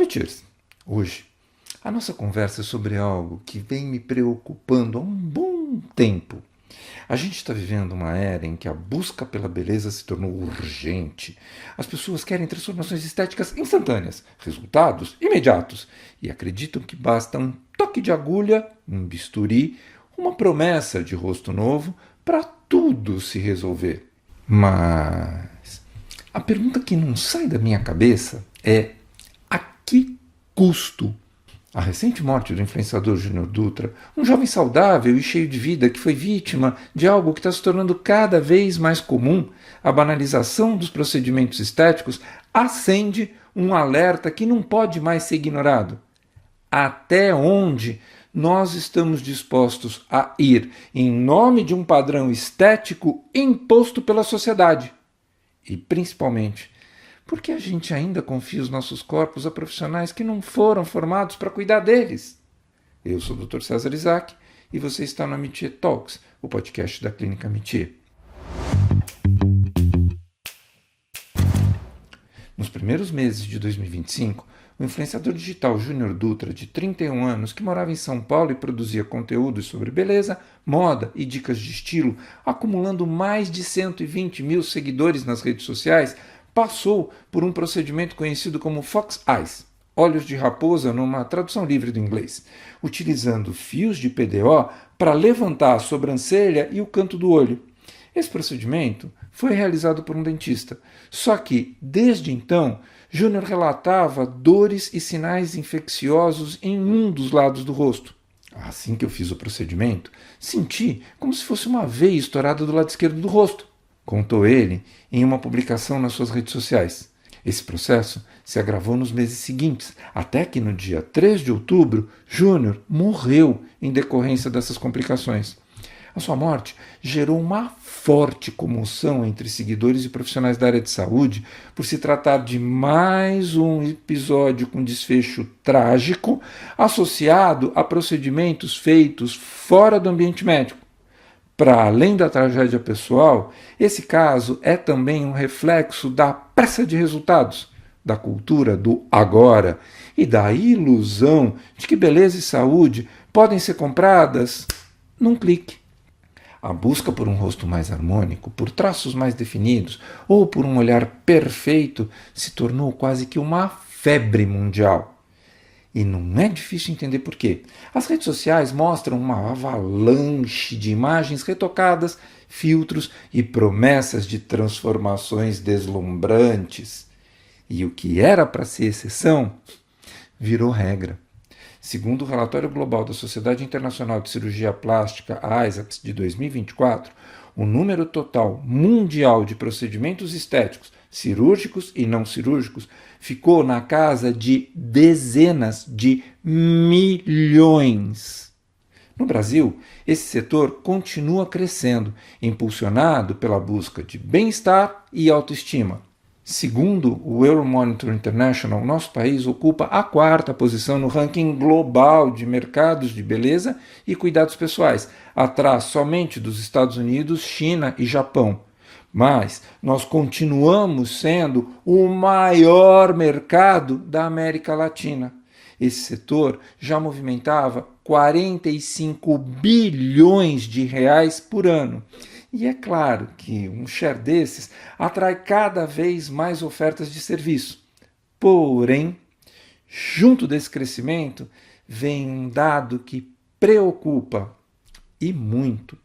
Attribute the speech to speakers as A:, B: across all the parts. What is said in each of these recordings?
A: Amitires, hoje a nossa conversa é sobre algo que vem me preocupando há um bom tempo. A gente está vivendo uma era em que a busca pela beleza se tornou urgente. As pessoas querem transformações estéticas instantâneas, resultados imediatos, e acreditam que basta um toque de agulha, um bisturi, uma promessa de rosto novo para tudo se resolver. Mas a pergunta que não sai da minha cabeça é: a que custo? A recente morte do influenciador Júnior Dutra, um jovem saudável e cheio de vida que foi vítima de algo que está se tornando cada vez mais comum, a banalização dos procedimentos estéticos, acende um alerta que não pode mais ser ignorado. Até onde nós estamos dispostos a ir em nome de um padrão estético imposto pela sociedade? E, principalmente, porque a gente ainda confia os nossos corpos a profissionais que não foram formados para cuidar deles. Eu sou o Dr. César Isaac e você está no Amitié Talks, o podcast da Clínica Amitié. Nos primeiros meses de 2025, o influenciador digital Júnior Dutra, de 31 anos, que morava em São Paulo e produzia conteúdos sobre beleza, moda e dicas de estilo, acumulando mais de 120 mil seguidores nas redes sociais, passou por um procedimento conhecido como Fox Eyes, olhos de raposa numa tradução livre do inglês, utilizando fios de PDO para levantar a sobrancelha e o canto do olho. Esse procedimento foi realizado por um dentista, só que, desde então, Júnior relatava dores e sinais infecciosos em um dos lados do rosto. Assim que eu fiz o procedimento, senti como se fosse uma veia estourada do lado esquerdo do rosto, contou ele em uma publicação nas suas redes sociais. Esse processo se agravou nos meses seguintes, até que no dia 3 de outubro, Júnior morreu em decorrência dessas complicações. A sua morte gerou uma forte comoção entre seguidores e profissionais da área de saúde por se tratar de mais um episódio com desfecho trágico associado a procedimentos feitos fora do ambiente médico. Para além da tragédia pessoal, esse caso é também um reflexo da pressa de resultados, da cultura do agora e da ilusão de que beleza e saúde podem ser compradas num clique. A busca por um rosto mais harmônico, por traços mais definidos ou por um olhar perfeito se tornou quase que uma febre mundial. E não é difícil entender por quê. As redes sociais mostram uma avalanche de imagens retocadas, filtros e promessas de transformações deslumbrantes. E o que era para ser exceção virou regra. Segundo o relatório global da Sociedade Internacional de Cirurgia Plástica, a ISAPS, de 2024, o número total mundial de procedimentos estéticos, cirúrgicos e não cirúrgicos, ficou na casa de dezenas de milhões. No Brasil, esse setor continua crescendo, impulsionado pela busca de bem-estar e autoestima. Segundo o Euromonitor International, nosso país ocupa a 4ª posição no ranking global de mercados de beleza e cuidados pessoais, atrás somente dos Estados Unidos, China e Japão. Mas nós continuamos sendo o maior mercado da América Latina. Esse setor já movimentava 45 bilhões de reais por ano. E é claro que um share desses atrai cada vez mais ofertas de serviço. Porém, junto desse crescimento, vem um dado que preocupa, e muito.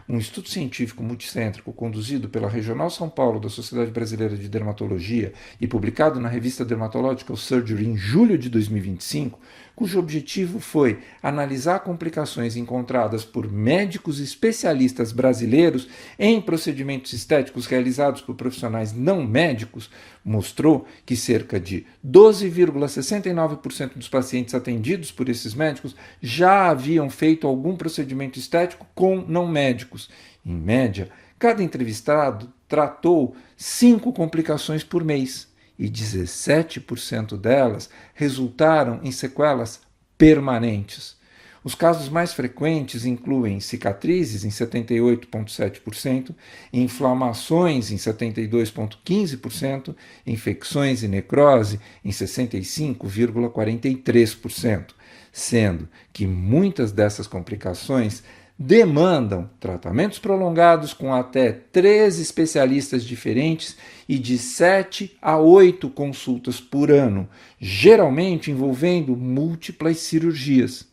A: Um estudo científico multicêntrico conduzido pela Regional São Paulo da Sociedade Brasileira de Dermatologia e publicado na revista Dermatological Surgery em julho de 2025, cujo objetivo foi analisar complicações encontradas por médicos especialistas brasileiros em procedimentos estéticos realizados por profissionais não médicos, mostrou que cerca de 12,69% dos pacientes atendidos por esses médicos já haviam feito algum procedimento estético com não médicos. Em média, cada entrevistado tratou 5 complicações por mês e 17% delas resultaram em sequelas permanentes. Os casos mais frequentes incluem cicatrizes, em 78,7%, inflamações, em 72,15%, infecções e necrose, em 65,43%, sendo que muitas dessas complicações demandam tratamentos prolongados com até 3 especialistas diferentes e de 7 a 8 consultas por ano, geralmente envolvendo múltiplas cirurgias.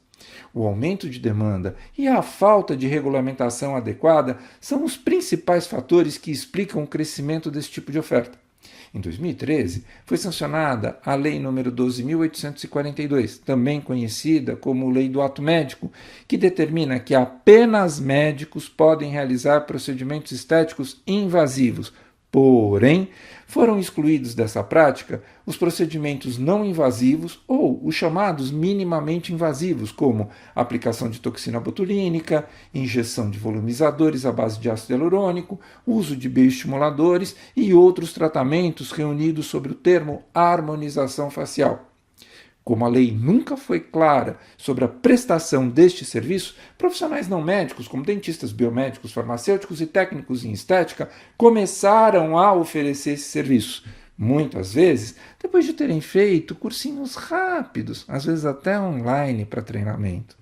A: O aumento de demanda e a falta de regulamentação adequada são os principais fatores que explicam o crescimento desse tipo de oferta. Em 2013, foi sancionada a Lei nº 12.842, também conhecida como Lei do Ato Médico, que determina que apenas médicos podem realizar procedimentos estéticos invasivos. Porém, foram excluídos dessa prática os procedimentos não invasivos ou os chamados minimamente invasivos, como aplicação de toxina botulínica, injeção de volumizadores à base de ácido hialurônico, uso de bioestimuladores e outros tratamentos reunidos sob o termo harmonização facial. Como a lei nunca foi clara sobre a prestação deste serviço, profissionais não médicos, como dentistas, biomédicos, farmacêuticos e técnicos em estética, começaram a oferecer esse serviço. Muitas vezes, depois de terem feito cursinhos rápidos, às vezes até online para treinamento.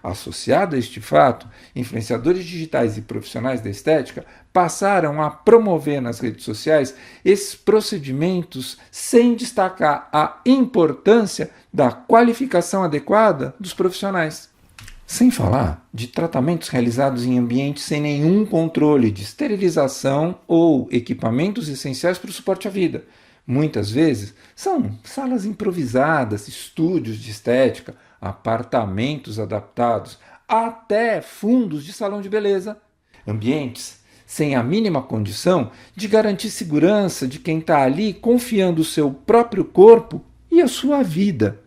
A: Associado a este fato, influenciadores digitais e profissionais da estética passaram a promover nas redes sociais esses procedimentos sem destacar a importância da qualificação adequada dos profissionais. Sem falar de tratamentos realizados em ambientes sem nenhum controle de esterilização ou equipamentos essenciais para o suporte à vida. Muitas vezes são salas improvisadas, estúdios de estética, apartamentos adaptados, até fundos de salão de beleza. Ambientes sem a mínima condição de garantir segurança de quem está ali confiando o seu próprio corpo e a sua vida.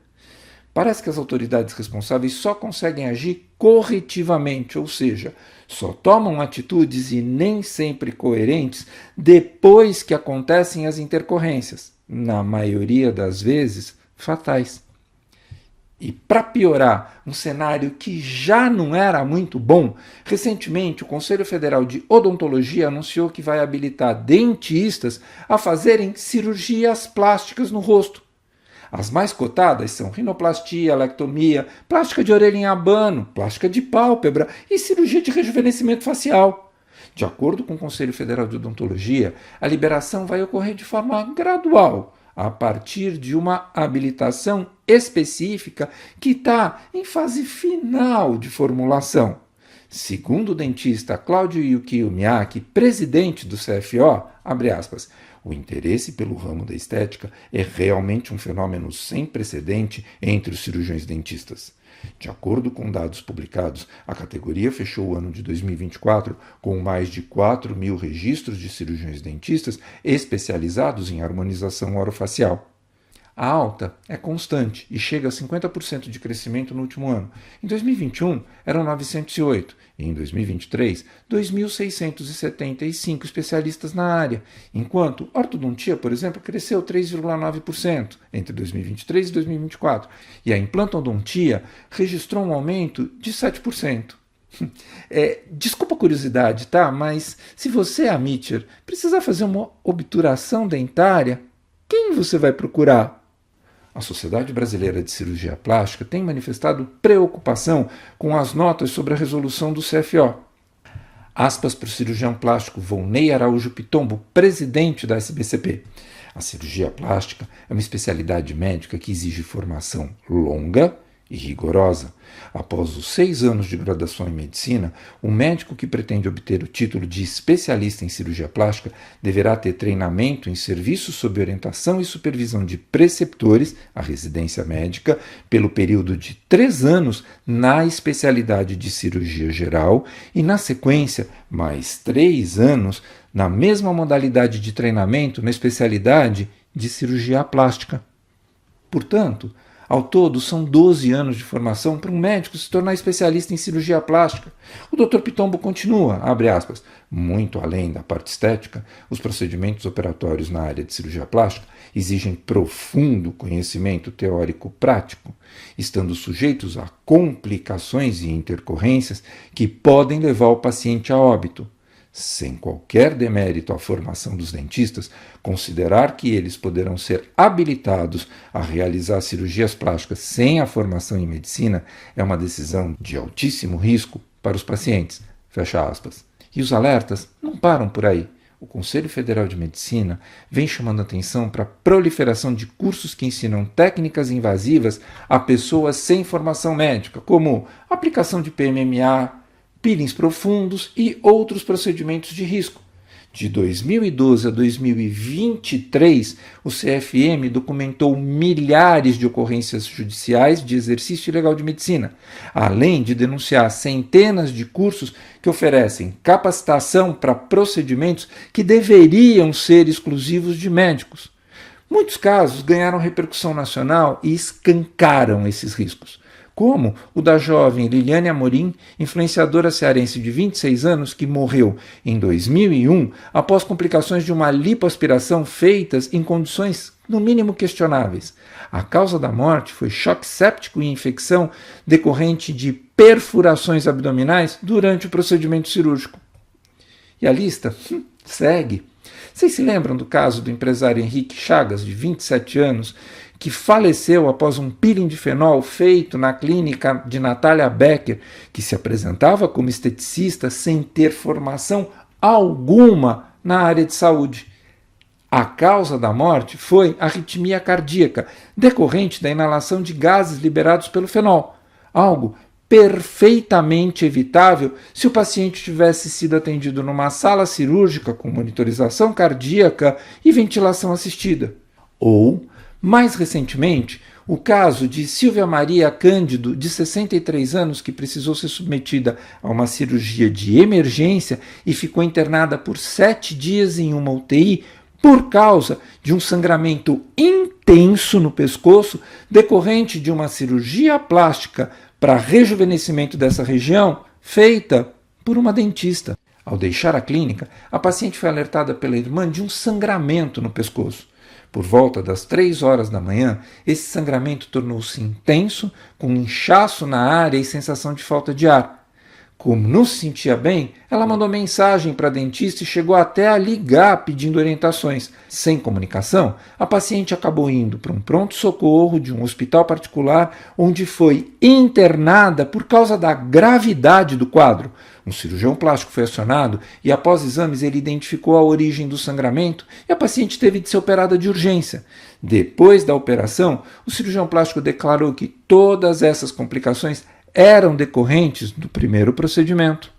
A: Parece que as autoridades responsáveis só conseguem agir corretivamente, ou seja, só tomam atitudes e nem sempre coerentes depois que acontecem as intercorrências, na maioria das vezes fatais. E para piorar, um cenário que já não era muito bom, recentemente o Conselho Federal de Odontologia anunciou que vai habilitar dentistas a fazerem cirurgias plásticas no rosto. As mais cotadas são rinoplastia, lectomia, plástica de orelha em abano, plástica de pálpebra e cirurgia de rejuvenescimento facial. De acordo com o Conselho Federal de Odontologia, a liberação vai ocorrer de forma gradual, a partir de uma habilitação específica que está em fase final de formulação. Segundo o dentista Cláudio Yukio Miyake, presidente do CFO, abre aspas, o interesse pelo ramo da estética é realmente um fenômeno sem precedente entre os cirurgiões dentistas. De acordo com dados publicados, a categoria fechou o ano de 2024 com mais de 4.000 registros de cirurgiões dentistas especializados em harmonização orofacial. A alta é constante e chega a 50% de crescimento no último ano. Em 2021, eram 908 e em 2023, 2.675 especialistas na área, enquanto a ortodontia, por exemplo, cresceu 3,9% entre 2023 e 2024, e a implantodontia registrou um aumento de 7%. Desculpa a curiosidade, tá? Mas se você, amateur, precisar fazer uma obturação dentária, quem você vai procurar? A Sociedade Brasileira de Cirurgia Plástica tem manifestado preocupação com as notas sobre a resolução do CFO. Aspas para o cirurgião plástico Volney Araújo Pitombo, presidente da SBCP. A cirurgia plástica é uma especialidade médica que exige formação longa e rigorosa. Após os 6 anos de graduação em medicina, o médico que pretende obter o título de especialista em cirurgia plástica deverá ter treinamento em serviços sob orientação e supervisão de preceptores, a residência médica, pelo período de 3 anos na especialidade de cirurgia geral e, na sequência, mais 3 anos na mesma modalidade de treinamento na especialidade de cirurgia plástica. Portanto, Ao todo, são 12 anos de formação para um médico se tornar especialista em cirurgia plástica. O Dr. Pitombo continua, abre aspas, muito além da parte estética, os procedimentos operatórios na área de cirurgia plástica exigem profundo conhecimento teórico-prático, estando sujeitos a complicações e intercorrências que podem levar o paciente a óbito. Sem qualquer demérito à formação dos dentistas, considerar que eles poderão ser habilitados a realizar cirurgias plásticas sem a formação em medicina é uma decisão de altíssimo risco para os pacientes. Fecha aspas. E os alertas não param por aí. O Conselho Federal de Medicina vem chamando atenção para a proliferação de cursos que ensinam técnicas invasivas a pessoas sem formação médica, como aplicação de PMMA, peelings profundos e outros procedimentos de risco. De 2012 a 2023, o CFM documentou milhares de ocorrências judiciais de exercício ilegal de medicina, além de denunciar centenas de cursos que oferecem capacitação para procedimentos que deveriam ser exclusivos de médicos. Muitos casos ganharam repercussão nacional e escancaram esses riscos, como o da jovem Liliane Amorim, influenciadora cearense de 26 anos, que morreu em 2001 após complicações de uma lipoaspiração feitas em condições no mínimo questionáveis. A causa da morte foi choque séptico e infecção decorrente de perfurações abdominais durante o procedimento cirúrgico. E a lista segue. Vocês se lembram do caso do empresário Henrique Chagas, de 27 anos, que faleceu após um peeling de fenol feito na clínica de Natália Becker, que se apresentava como esteticista sem ter formação alguma na área de saúde? A causa da morte foi arritmia cardíaca, decorrente da inalação de gases liberados pelo fenol, algo perfeitamente evitável se o paciente tivesse sido atendido numa sala cirúrgica com monitorização cardíaca e ventilação assistida. Ou, mais recentemente, o caso de Silvia Maria Cândido, de 63 anos, que precisou ser submetida a uma cirurgia de emergência e ficou internada por 7 dias em uma UTI por causa de um sangramento intenso no pescoço decorrente de uma cirurgia plástica para rejuvenescimento dessa região feita por uma dentista. Ao deixar a clínica, a paciente foi alertada pela irmã de um sangramento no pescoço. Por volta das 3 horas da manhã, esse sangramento tornou-se intenso, com inchaço na área e sensação de falta de ar. Como não se sentia bem, ela mandou mensagem para a dentista e chegou até a ligar pedindo orientações. Sem comunicação, a paciente acabou indo para um pronto-socorro de um hospital particular, onde foi internada por causa da gravidade do quadro. Um cirurgião plástico foi acionado e, após exames, ele identificou a origem do sangramento e a paciente teve de ser operada de urgência. Depois da operação, o cirurgião plástico declarou que todas essas complicações eram decorrentes do primeiro procedimento.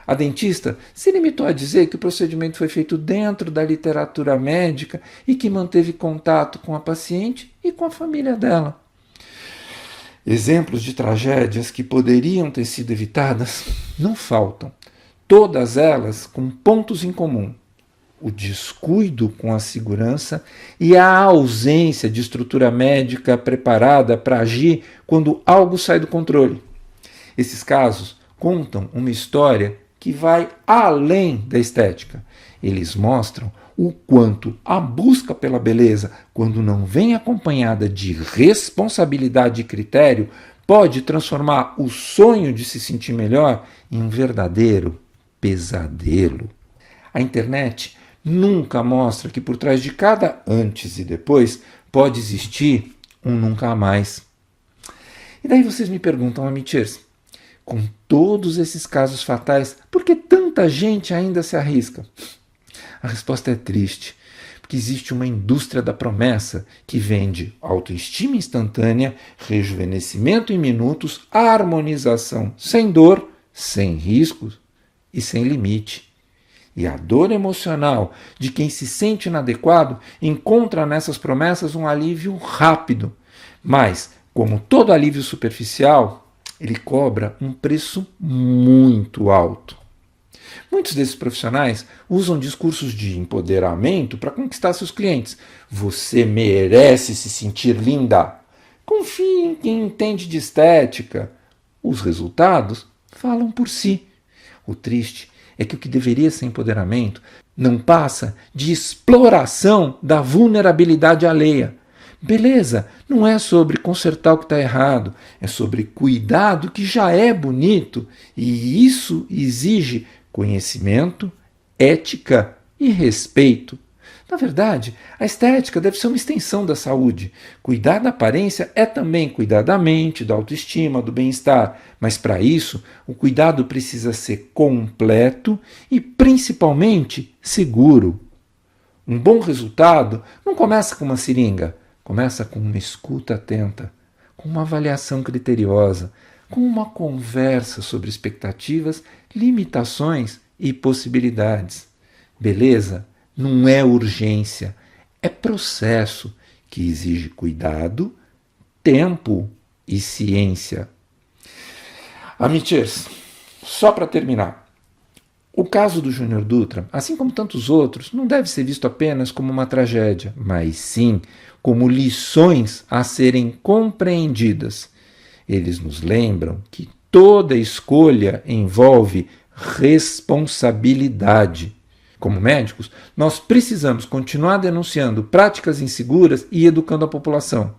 A: A dentista se limitou a dizer que o procedimento foi feito dentro da literatura médica e que manteve contato com a paciente e com a família dela. Exemplos de tragédias que poderiam ter sido evitadas não faltam, todas elas com pontos em comum: o descuido com a segurança e a ausência de estrutura médica preparada para agir quando algo sai do controle. Esses casos contam uma história que vai além da estética. Eles mostram o quanto a busca pela beleza, quando não vem acompanhada de responsabilidade e critério, pode transformar o sonho de se sentir melhor em um verdadeiro pesadelo. A internet nunca mostra que por trás de cada antes e depois pode existir um nunca mais. E daí vocês me perguntam, Amichers, com todos esses casos fatais, por que tanta gente ainda se arrisca? A resposta é triste, porque existe uma indústria da promessa que vende autoestima instantânea, rejuvenescimento em minutos, harmonização sem dor, sem riscos e sem limite. E a dor emocional de quem se sente inadequado encontra nessas promessas um alívio rápido. Mas, como todo alívio superficial, ele cobra um preço muito alto. Muitos desses profissionais usam discursos de empoderamento para conquistar seus clientes. Você merece se sentir linda. Confie em quem entende de estética. Os resultados falam por si. O triste é que o que deveria ser empoderamento não passa de exploração da vulnerabilidade alheia. Beleza, não é sobre consertar o que está errado, é sobre cuidar do que já é bonito, e isso exige conhecimento, ética e respeito. Na verdade, a estética deve ser uma extensão da saúde. Cuidar da aparência é também cuidar da mente, da autoestima, do bem-estar. Mas para isso, o cuidado precisa ser completo e principalmente seguro. Um bom resultado não começa com uma seringa, começa com uma escuta atenta, com uma avaliação criteriosa, com uma conversa sobre expectativas, limitações e possibilidades. Beleza? Não é urgência, é processo que exige cuidado, tempo e ciência. Amichers, só para terminar, o caso do Júnior Dutra, assim como tantos outros, não deve ser visto apenas como uma tragédia, mas sim como lições a serem compreendidas. Eles nos lembram que toda escolha envolve responsabilidade. Como médicos, nós precisamos continuar denunciando práticas inseguras e educando a população.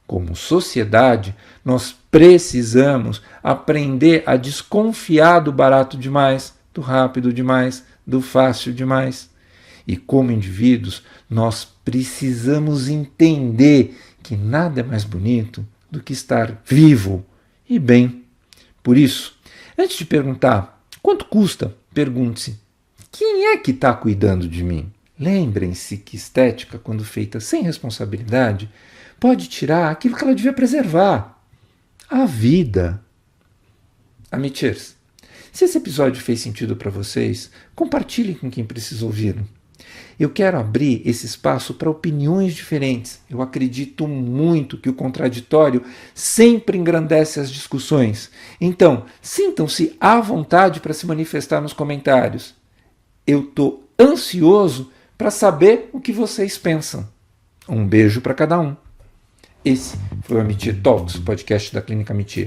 A: Como sociedade, nós precisamos aprender a desconfiar do barato demais, do rápido demais, do fácil demais. E como indivíduos, nós precisamos entender que nada é mais bonito do que estar vivo e bem. Por isso, antes de perguntar quanto custa, pergunte-se: quem é que está cuidando de mim? Lembrem-se que estética, quando feita sem responsabilidade, pode tirar aquilo que ela devia preservar: a vida. Amichers, se esse episódio fez sentido para vocês, compartilhem com quem precisa ouvi-lo. Eu quero abrir esse espaço para opiniões diferentes. Eu acredito muito que o contraditório sempre engrandece as discussões. Então, sintam-se à vontade para se manifestar nos comentários. Eu estou ansioso para saber o que vocês pensam. Um beijo para cada um. Esse foi o Amitir Talks, podcast da Clínica Amitir.